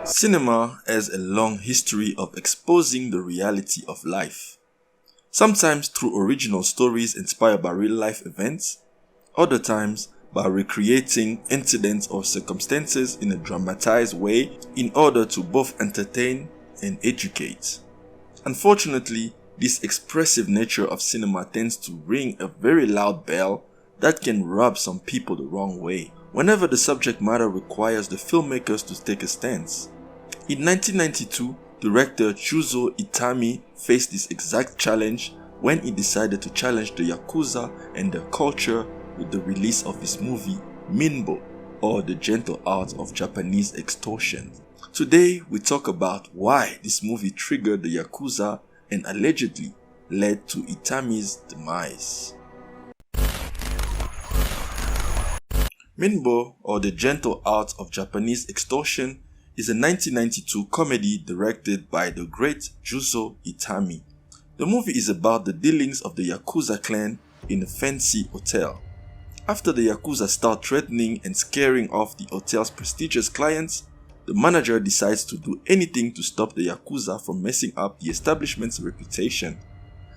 Cinema has a long history of exposing the reality of life, sometimes through original stories inspired by real-life events, other times by recreating incidents or circumstances in a dramatized way in order to both entertain and educate. Unfortunately, this expressive nature of cinema tends to ring a very loud bell that can rub some people the wrong way whenever the subject matter requires the filmmakers to take a stance. In 1992, director Juzo Itami faced this exact challenge when he decided to challenge the Yakuza and their culture with the release of his movie Minbo, or the gentle art of Japanese extortion. Today we talk about why this movie triggered the Yakuza and allegedly led to Itami's demise. Minbo, or the gentle art of Japanese extortion, is a 1992 comedy directed by the great Juzo Itami. The movie is about the dealings of the Yakuza clan in a fancy hotel. After the Yakuza start threatening and scaring off the hotel's prestigious clients, the manager decides to do anything to stop the Yakuza from messing up the establishment's reputation.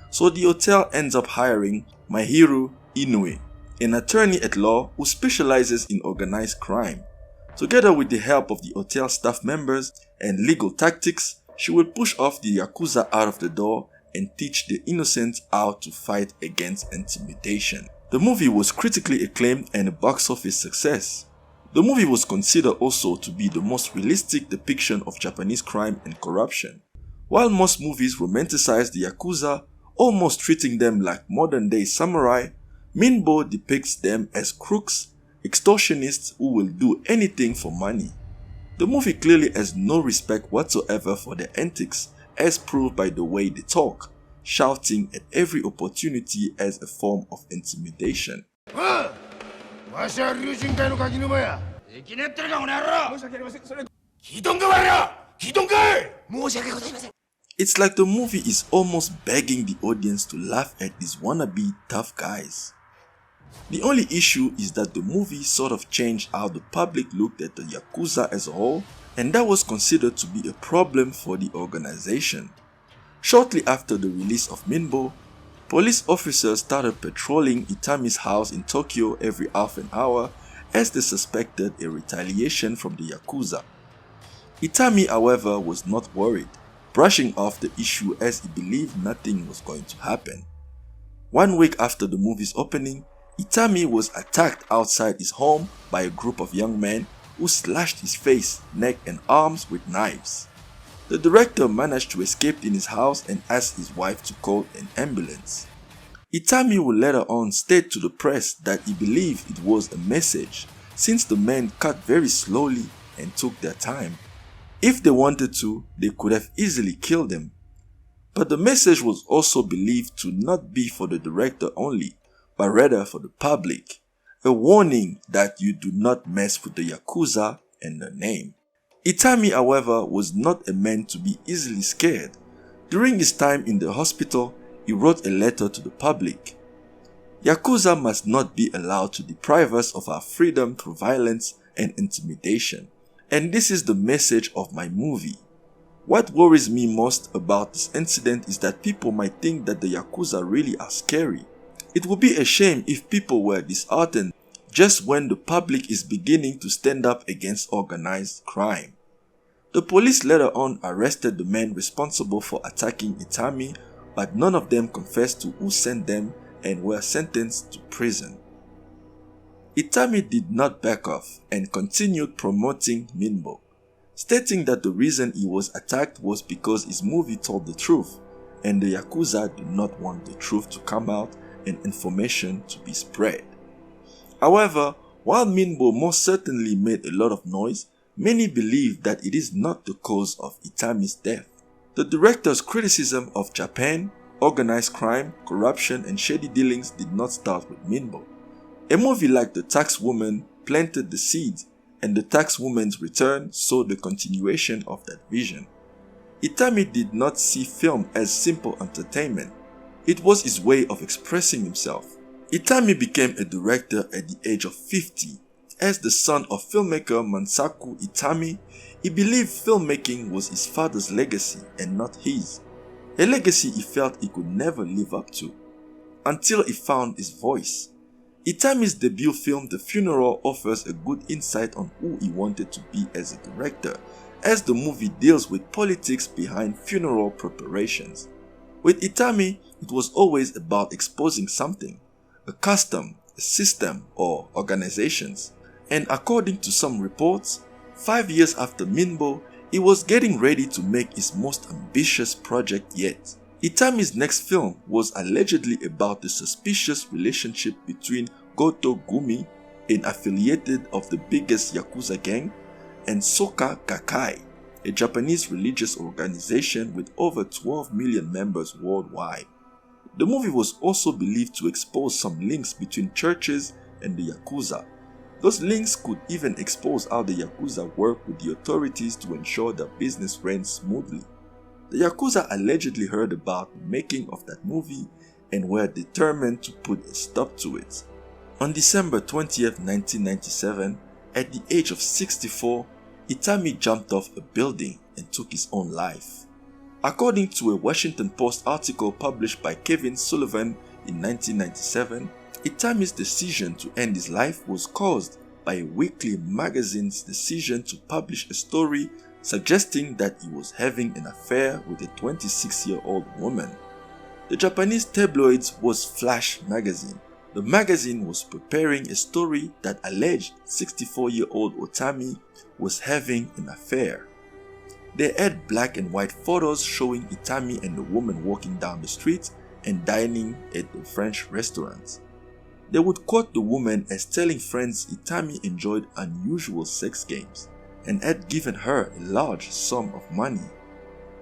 So the hotel ends up hiring Mahiru Inoue, an attorney at law who specializes in organized crime. Together with the help of the hotel staff members and legal tactics, she will push off the Yakuza out of the door and teach the innocent how to fight against intimidation. The movie was critically acclaimed and a box office success. The movie was considered also to be the most realistic depiction of Japanese crime and corruption. While most movies romanticize the Yakuza, almost treating them like modern-day samurai, Minbo depicts them as crooks, extortionists who will do anything for money. The movie clearly has no respect whatsoever for their antics, as proved by the way they talk, shouting at every opportunity as a form of intimidation. It's like the movie is almost begging the audience to laugh at these wannabe tough guys. The only issue is that the movie sort of changed how the public looked at the Yakuza as a whole, and that was considered to be a problem for the organization. Shortly after the release of Minbo, police officers started patrolling Itami's house in Tokyo every half an hour as they suspected a retaliation from the Yakuza. Itami, however, was not worried, brushing off the issue as he believed nothing was going to happen. 1 week after the movie's opening, Itami was attacked outside his home by a group of young men who slashed his face, neck and arms with knives. The director managed to escape in his house and asked his wife to call an ambulance. Itami would later on state to the press that he believed it was a message, since the men cut very slowly and took their time. If they wanted to, they could have easily killed him. But the message was also believed to not be for the director only, but rather for the public, a warning that you do not mess with the Yakuza and their name. Itami, however, was not a man to be easily scared. During his time in the hospital, he wrote a letter to the public. Yakuza must not be allowed to deprive us of our freedom through violence and intimidation. And this is the message of my movie. What worries me most about this incident is that people might think that the Yakuza really are scary. It would be a shame if people were disheartened just when the public is beginning to stand up against organized crime. The police later on arrested the men responsible for attacking Itami, but none of them confessed to who sent them and were sentenced to prison. Itami did not back off and continued promoting Minbo, stating that the reason he was attacked was because his movie told the truth, and the Yakuza did not want the truth to come out and information to be spread. However, while Minbo most certainly made a lot of noise, many believe that it is not the cause of Itami's death. The director's criticism of Japan, organized crime, corruption and shady dealings did not start with Minbo. A movie like The Tax Woman planted the seeds, and The Tax Woman's return saw the continuation of that vision. Itami did not see film as simple entertainment. It was his way of expressing himself. Itami became a director at the age of 50. As the son of filmmaker Mansaku Itami, He believed filmmaking was his father's legacy and not his, a legacy he felt he could never live up to, until he found his voice. Itami's debut film The Funeral offers a good insight on who he wanted to be as a director, as the movie deals with politics behind funeral preparations. With Itami, it was always about exposing something, a custom, a system, or organizations. And according to some reports, 5 years after Minbo, he was getting ready to make his most ambitious project yet. Itami's next film was allegedly about the suspicious relationship between Goto Gumi, an affiliated of the biggest Yakuza gang, and Soka Gakkai, a Japanese religious organization with over 12 million members worldwide. The movie was also believed to expose some links between churches and the Yakuza. Those links could even expose how the Yakuza work with the authorities to ensure that business ran smoothly. The Yakuza allegedly heard about the making of that movie and were determined to put a stop to it. On December 20th, 1997, at the age of 64, Itami jumped off a building and took his own life. According to a Washington Post article published by Kevin Sullivan in 1997, Itami's decision to end his life was caused by a weekly magazine's decision to publish a story suggesting that he was having an affair with a 26-year-old woman. The Japanese tabloids was Flash magazine. The magazine was preparing a story that alleged 64-year-old Itami was having an affair. They had black and white photos showing Itami and the woman walking down the street and dining at the French restaurant. They would quote the woman as telling friends Itami enjoyed unusual sex games and had given her a large sum of money.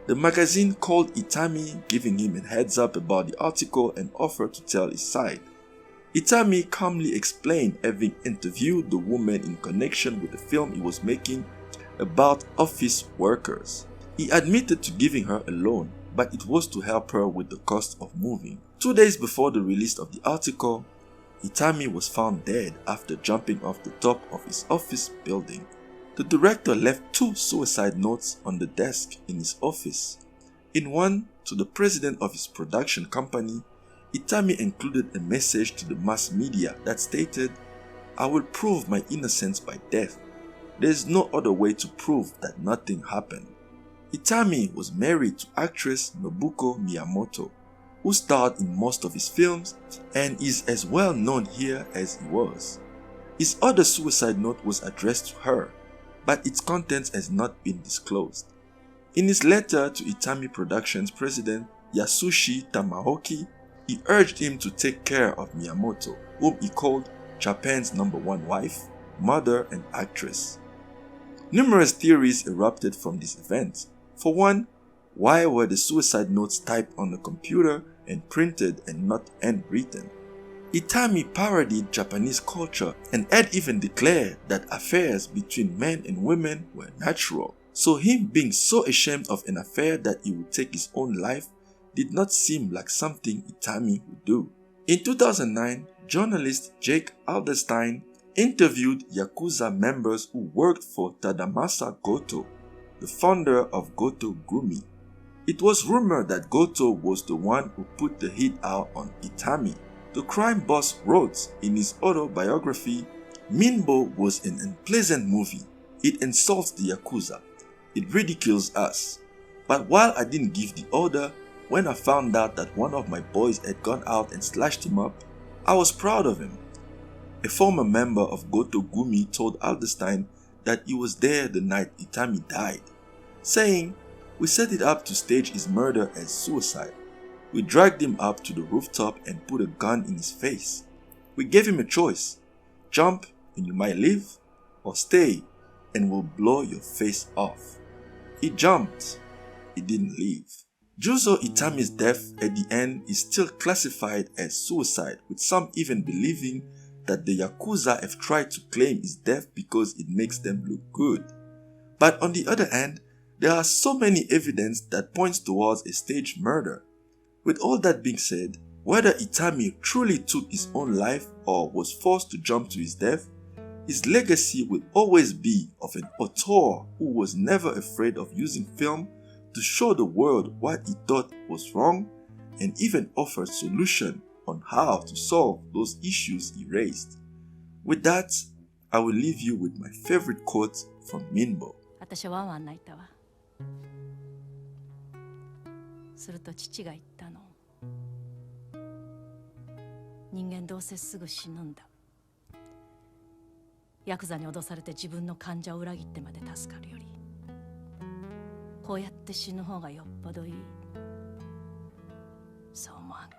The magazine called Itami, giving him a heads up about the article and offered to tell his side. Itami calmly explained having interviewed the woman in connection with the film he was making about office workers. He admitted to giving her a loan, but it was to help her with the cost of moving. 2 days before the release of the article, Itami was found dead after jumping off the top of his office building. The director left 2 suicide notes on the desk in his office. In one to the president of his production company, Itami included a message to the mass media that stated, "I will prove my innocence by death. There is no other way to prove that nothing happened." Itami was married to actress Nobuko Miyamoto, who starred in most of his films and is as well known here as he was. His other suicide note was addressed to her, but its contents has not been disclosed. In his letter to Itami Productions president Yasushi Tamaoki, he urged him to take care of Miyamoto, whom he called Japan's #1 wife, mother, and actress. Numerous theories erupted from this event. For one, why were the suicide notes typed on a computer and printed and not handwritten? Itami parodied Japanese culture and had even declared that affairs between men and women were natural. So him being so ashamed of an affair that he would take his own life did not seem like something Itami would do. In 2009, journalist Jake Alderstein interviewed Yakuza members who worked for Tadamasa Goto, the founder of Goto Gumi. It was rumored that Goto was the one who put the hit out on Itami. The crime boss wrote in his autobiography, "Minbo was an unpleasant movie. It insults the Yakuza. It ridicules us. But while I didn't give the order, when I found out that one of my boys had gone out and slashed him up, I was proud of him." A former member of Goto Gumi told Alderstein that he was there the night Itami died, saying, "We set it up to stage his murder as suicide. We dragged him up to the rooftop and put a gun in his face. We gave him a choice: jump and you might live, or stay and we'll blow your face off. He jumped. He didn't leave." Juzo Itami's death at the end is still classified as suicide, with some even believing that the Yakuza have tried to claim his death because it makes them look good. But on the other hand, there are so many evidence that points towards a staged murder. With all that being said, whether Itami truly took his own life or was forced to jump to his death, His legacy will always be of an author who was never afraid of using film to show the world what he thought was wrong and even offered solutions on how to solve those issues he raised. With that, I will leave you with my favorite quote from Minbo. 私はワンワン泣いたわ。すると父が言ったの。人間どうせすぐ死ぬんだ。ヤクザに脅されて自分の患者を裏切ってまで助かるより、こうやって死ぬ方がよっぽどいい。そう思わんか。